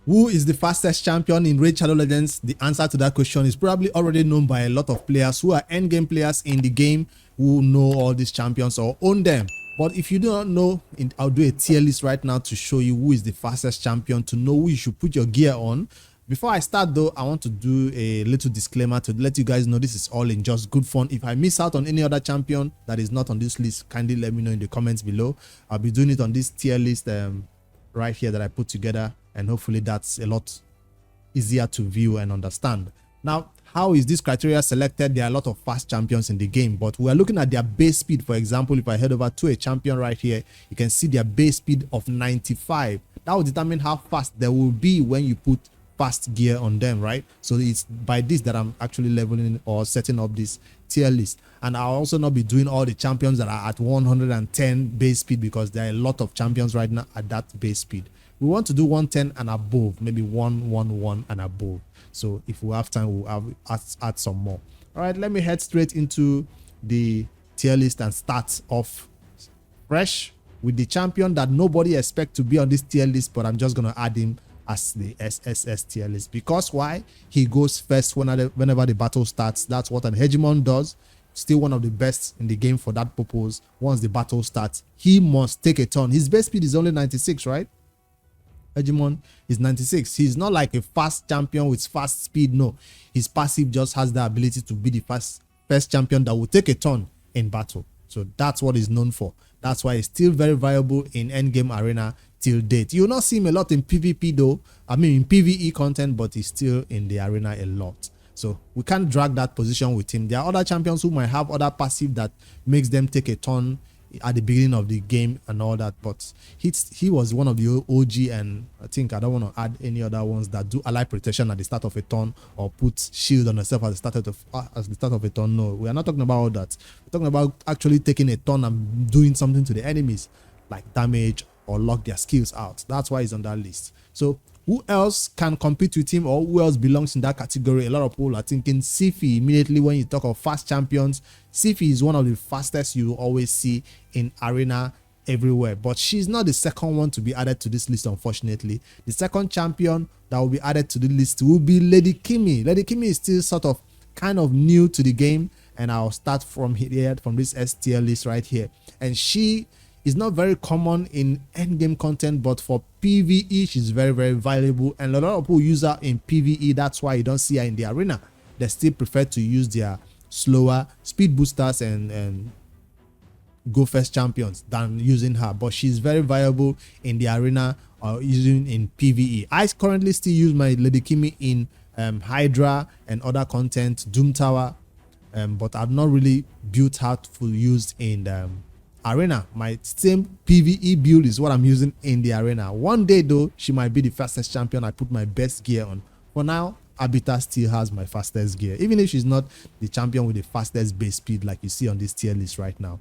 Who is the fastest champion in Raid Shadow Legends? The answer to that question is probably already known by a lot of players who are endgame players in the game who know all these champions or own them. But if you do not know, I'll do a tier list right now to show you who is the fastest champion, to know who you should put your gear on. Before I start though, I want to do a little disclaimer to let you guys know this is all in just good fun. If I miss out on any other champion that is not on this list, kindly let me know in the comments below. I'll be doing it on this tier list right here that I put together, and hopefully that's a lot easier to view and understand. Now, how is this criteria selected? There are a lot of fast champions in the game, but we're looking at their base speed. For example, if I head over to a champion right here, you can see their base speed of 95. That will determine how fast they will be when you put fast gear on them, right? So it's by this that I'm actually leveling or setting up this tier list. And I'll also not be doing all the champions that are at 110 base speed, because there are a lot of champions right now at that base speed. We want to do 110 and above, maybe 111 and above. So if we have time, we'll add some more. All right, let me head straight into the tier list and start off fresh with the champion that nobody expects to be on this tier list, but I'm just going to add him as the SSS tier list. Because why? He goes first whenever the battle starts. That's what an hegemon does. Still one of the best in the game for that purpose. Once the battle starts, he must take a turn. His base speed is only 96, right? Hegemon is 96. He's not like a fast champion with fast speed. No, his passive just has the ability to be the first champion that will take a turn in battle. So that's what he's known for. That's why he's still very viable in endgame arena till date. You'll not see him a lot in PvP though. I mean in PvE content, but he's still in the arena a lot. So we can't drag that position with him. There are other champions who might have other passive that makes them take a turn at the beginning of the game and all that, but he was one of the OG, and I think I don't want to add any other ones that do ally protection at the start of a turn or put shield on yourself at the start of a turn. No, we are not talking about all that. We're talking about actually taking a turn and doing something to the enemies, like damage or lock their skills out. That's why he's on that list. So who else can compete with him, or who else belongs in that category? A lot of people are thinking Sifi immediately when you talk of fast champions. Sifi is one of the fastest you always see in arena everywhere, but she's not the second one to be added to this list, unfortunately. The second champion that will be added to the list will be Lady Kimi. Lady Kimi is still sort of kind of new to the game, and I'll start from here, from this S tier list right here. And she is not very common in endgame content, but for PvE she's very, very valuable, and a lot of people use her in PvE. That's why you don't see her in the arena. They still prefer to use their slower speed boosters and go first champions than using her, but she's very viable in the arena or using in PvE. I currently still use my Lady Kimi in Hydra and other content, Doom Tower, but I've not really built her full use in arena. My same PvE build is what I'm using in the arena. One day though, she might be the fastest champion. I put my best gear on. For now, Abita still has my fastest gear, even if she's not the champion with the fastest base speed like you see on this tier list right now.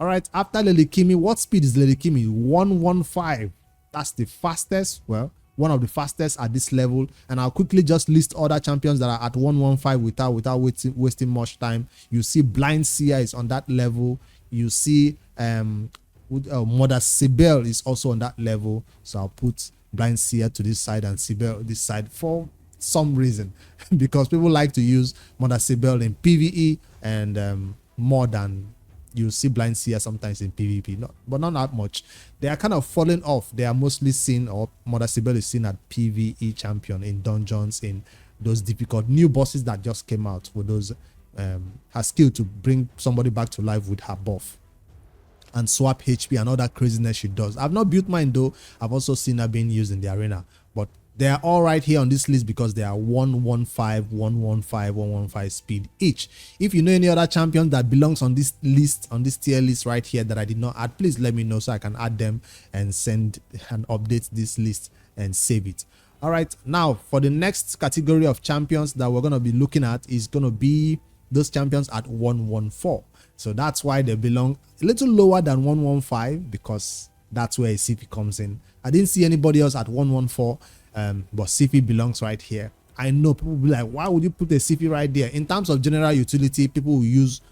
All right, after Lady Kimi, what speed is Lady Kimi? 115. That's the fastest, well, one of the fastest at this level. And I'll quickly just list other champions that are at 115 without wasting much time. You see Blind Seer is on that level. You see Mother Sibel is also on that level. So I'll put Blind Seer to this side and Sibel this side for some reason, because people like to use Mother Sibel in PvE and more than you see Blind Seer sometimes in PvP, but not that much. They are kind of falling off. They are mostly seen, or Mother Sibel is seen at PvE champion in dungeons, in those difficult new bosses that just came out with those her skill to bring somebody back to life with her buff and swap HP and all that craziness she does. I've not built mine though. I've also seen her being used in the arena, but they are all right here on this list because they are 115, 115, 115 speed each. If you know any other champion that belongs on this list, on this tier list right here that I did not add, please let me know so I can add them and send and update this list and save it. All right, now for the next category of champions that we're going to be looking at is going to be those champions at 114. So that's why they belong a little lower than 115, because that's where a CP comes in. I didn't see anybody else at 114. But CP belongs right here. I know people will be like, why would you put a CP right there? In terms of general utility, people will use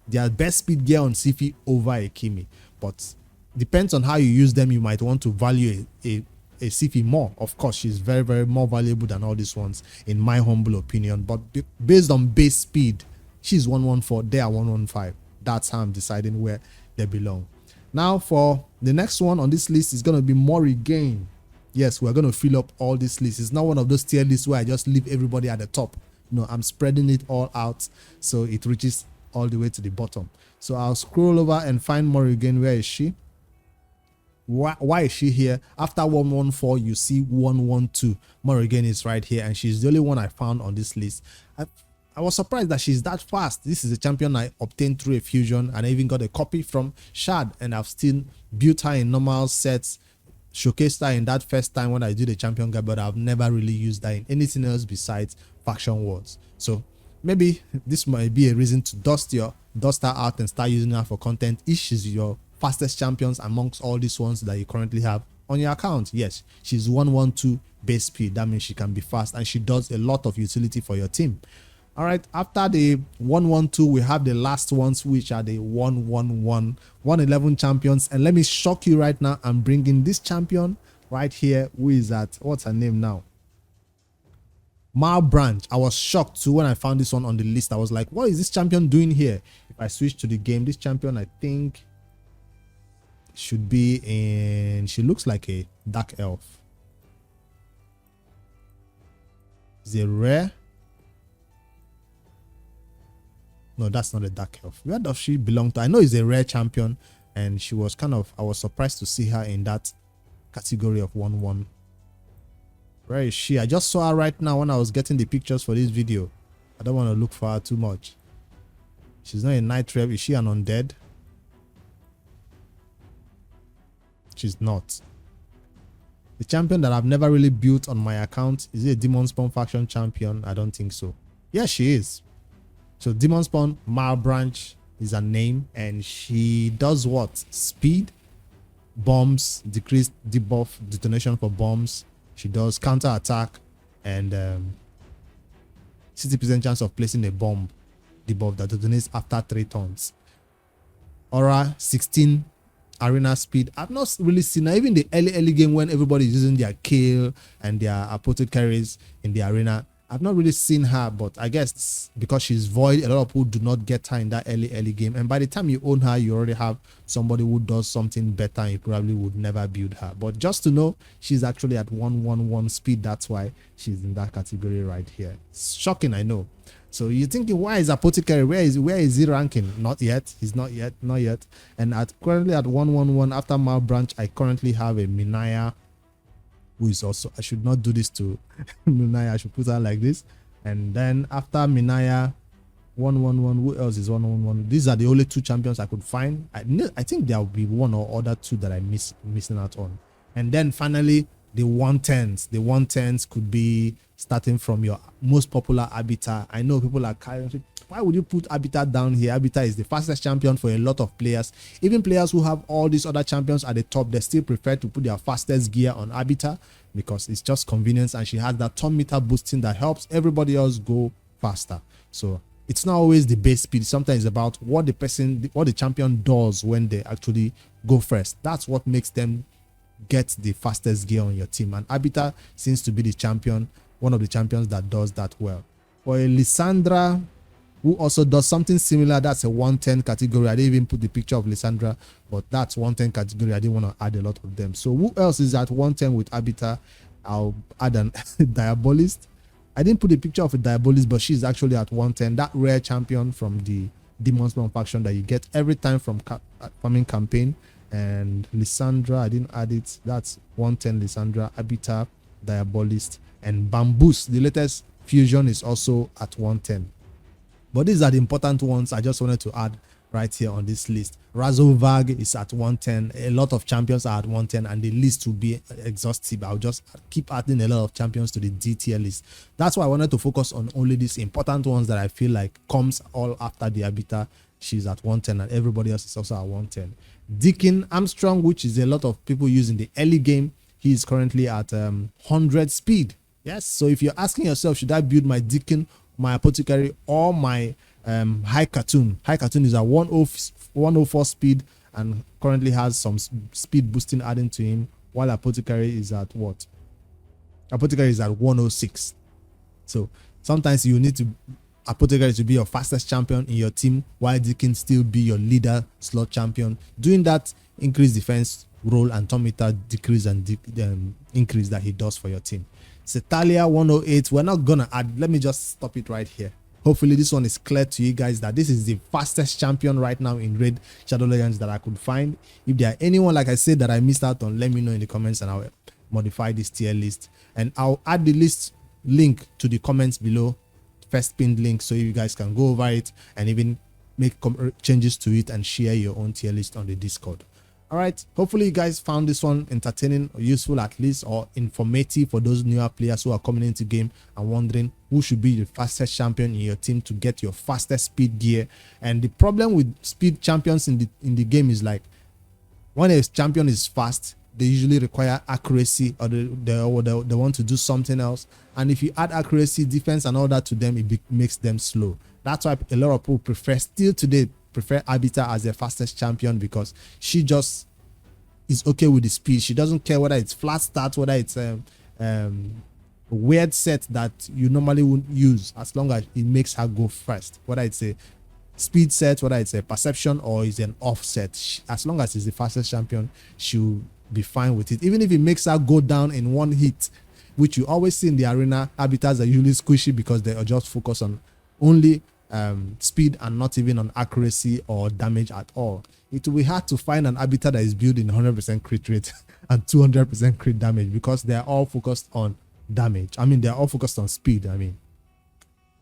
their best speed gear on CP over a Kimi. But depends on how you use them. You might want to value a a Sifi more. Of course, she's very, very more valuable than all these ones, in my humble opinion. But based on base speed, she's 114, they are 115. That's how I'm deciding where they belong. Now, for the next one on this list is going to be Morrigan. Yes, we're going to fill up all this list. It's not one of those tier lists where I just leave everybody at the top. No, I'm spreading it all out so it reaches all the way to the bottom. So I'll scroll over and find Morrigan. Where is she? Why is she here? After 114, you see 112. Morrigan is right here, and she's the only one I found on this list. I was surprised that she's that fast. This is a champion I obtained through a fusion, and I even got a copy from Shad, and I've still built her in normal sets, showcased her in that first time when I did the champion guide, but I've never really used her in anything else besides faction wars. So maybe this might be a reason to dust her out and start using her for content if she's your fastest champions amongst all these ones that you currently have on your account. Yes, she's 112 base speed. That means she can be fast, and she does a lot of utility for your team. All right, after the 112, we have the last ones, which are the 111 champions. And let me shock you right now. I'm bringing this champion right here. Who is that? What's her name now? Mal Branch. I was shocked too when I found this one on the list. I was like, what is this champion doing here? If I switch to the game, this champion, I think, should be in... She looks like a dark elf. Is it rare? No, that's not a dark elf. Where does she belong to? I know it's a rare champion, and she was kind of... I was surprised to see her in that category of 1-1. Where is she? I just saw her right now when I was getting the pictures for this video. I don't want to look for her too much. She's not a night rev. Is she an undead? She's not. The champion that I've never really built on my account, is it a Demon Spawn faction champion? I don't think so. Yeah, she is. So Demon Spawn Mal Branch is her name, and she does what? Speed, bombs, decreased debuff, detonation for bombs. She does counter attack, and 60% chance of placing a bomb debuff that detonates after 3 turns. Aura 16 arena speed. I've not really seen her. Even the early game when everybody is using their kill and their apothecaries in the arena, I've not really seen her, but I guess because she's void, a lot of people do not get her in that early game. And by the time you own her, you already have somebody who does something better, and you probably would never build her. But just to know, she's actually at 111 speed. That's why she's in that category right here. It's shocking, I know. So you're thinking, why is Apothecary? Where is he ranking? Not yet. He's not yet. And currently at 111 after Mal Branch, I currently have a Minaya, who is also... I should not do this to Minaya. I should put her like this. And then after Minaya, 111, who else is 111? These are the only 2 champions I could find. I think there will be 1 or other 2 that I'm missing out on. And then finally, the 110s. The 110s could be starting from your most popular Arbiter. I know people are carrying... Why would you put Arbiter down here? Arbiter is the fastest champion for a lot of players. Even players who have all these other champions at the top, they still prefer to put their fastest gear on Arbiter because it's just convenience, and she has that turn meter boosting that helps everybody else go faster. So it's not always the base speed. Sometimes it's about what the champion does when they actually go first. That's what makes them get the fastest gear on your team. And Arbiter seems to be the champion, one of the champions that does that well. For a Lysandra, who also does something similar, that's a 110 category. I didn't even put the picture of Lysandra, but that's 110 category. I didn't want to add a lot of them. So who else is at 110 with Arbiter? I'll add an Diabolist. I didn't put a picture of a Diabolist, but she's actually at 110. That rare champion from the Demon Spawn faction that you get every time from farming campaign. And Lysandra, I didn't add it. That's 110 Lysandra, Arbiter, Diabolist, and Bamboos. The latest fusion is also at 110. But these are the important ones I just wanted to add right here on this list. Razovag is at 110. A lot of champions are at 110, and the list will be exhaustive. I'll just keep adding a lot of champions to the D tier list. That's why I wanted to focus on only these important ones that I feel like comes all after the Arbiter. She's at 110, and everybody else is also at 110. Deacon Armstrong, which is a lot of people use in the early game, he is currently at 100 speed. Yes, so if you're asking yourself, should I build my Deacon, my Apothecary, or my High Cartoon? High Cartoon is at 104 speed and currently has some speed boosting adding to him. while Apothecary is at what? Apothecary is at 106. So sometimes you need to Apothecary to be your fastest champion in your team, while they can still be your leader slot champion. Doing that increase defense roll and turn meter decrease and increase that he does for your team. Cetalia 108. We're not gonna add. Let me just stop it right here. Hopefully this one is clear to you guys that this is the fastest champion right now in Raid Shadow Legends that I could find. If there are anyone, like I said, that I missed out on, let me know in the comments and I'll modify this tier list. And I'll add the list link to the comments below, first pinned link, so you guys can go over it and even make changes to it and share your own tier list on the Discord. All right, hopefully you guys found this one entertaining or useful at least, or informative for those newer players who are coming into game and wondering who should be the fastest champion in your team to get your fastest speed gear. And the problem with speed champions in the game is, like, when a champion is fast, they usually require accuracy, or they want to do something else. And if you add accuracy, defense and all that to them, it makes them slow. That's why a lot of people prefer Arbiter as their fastest champion, because she just is okay with the speed. She doesn't care whether it's flat start, whether it's a weird set that you normally wouldn't use, as long as it makes her go first, whether it's a speed set, whether it's a perception or it's an offset. As long as it's the fastest champion, she'll be fine with it, even if it makes her go down in one hit, which you always see in the arena. Arbiters are usually squishy because they are just focused on only speed and not even on accuracy or damage at all. It will be hard to find an arbiter that is built in 100% crit rate and 200% crit damage, because they are all focused on damage. I mean, they are all focused on speed. I mean,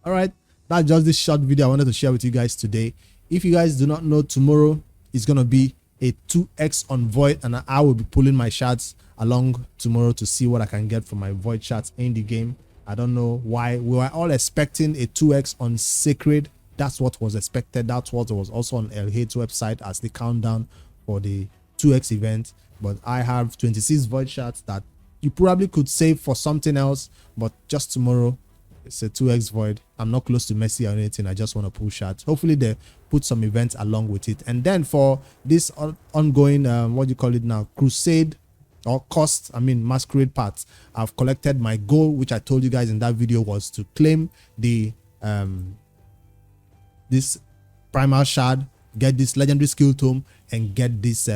all right, that's just this short video I wanted to share with you guys today. If you guys do not know, tomorrow is gonna be a 2x on Void, and I will be pulling my shards along tomorrow to see what I can get from my Void shards in the game. I don't know why. We were all expecting a 2x on Sacred. That's what was expected. That's what was also on LH's website as the countdown for the 2x event. But I have 26 Void shards that you probably could save for something else, but just tomorrow it's a 2x Void. I'm not close to Messi or anything. I just want to pull shards. Hopefully they put some events along with it. And then for this ongoing what do you call it now, crusade or cost, I mean masquerade parts, I've collected my goal, which I told you guys in that video was to claim the this primal shard, get this legendary skill tome, and get this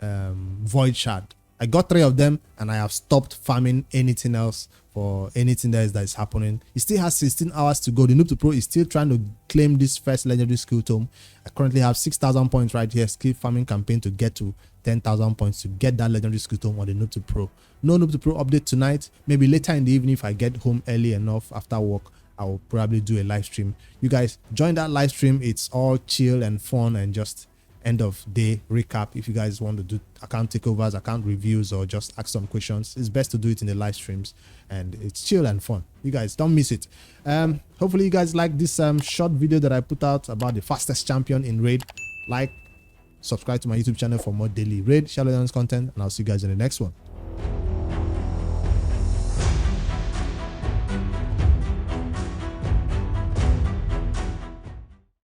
void shard. I got 3 of them, and I have stopped farming anything else for anything that is happening. It still has 16 hours to go. The Noob to Pro is still trying to claim this first legendary skill tome. I currently have 6,000 points right here. Skill farming campaign to get to 10,000 points to get that legendary skill tome on the Noob to Pro. No Noob to Pro update tonight. Maybe later in the evening, if I get home early enough after work, I will probably do a live stream. You guys join that live stream. It's all chill and fun and just end of day recap. If you guys want to do account takeovers, account reviews, or just ask some questions, it's best to do it in the live streams, and it's chill and fun. You guys don't miss it. Hopefully you guys like this short video that I put out about the fastest champion in Raid. Like, subscribe to my YouTube channel for more daily Raid Shadow Legends content, and I'll see you guys in the next one.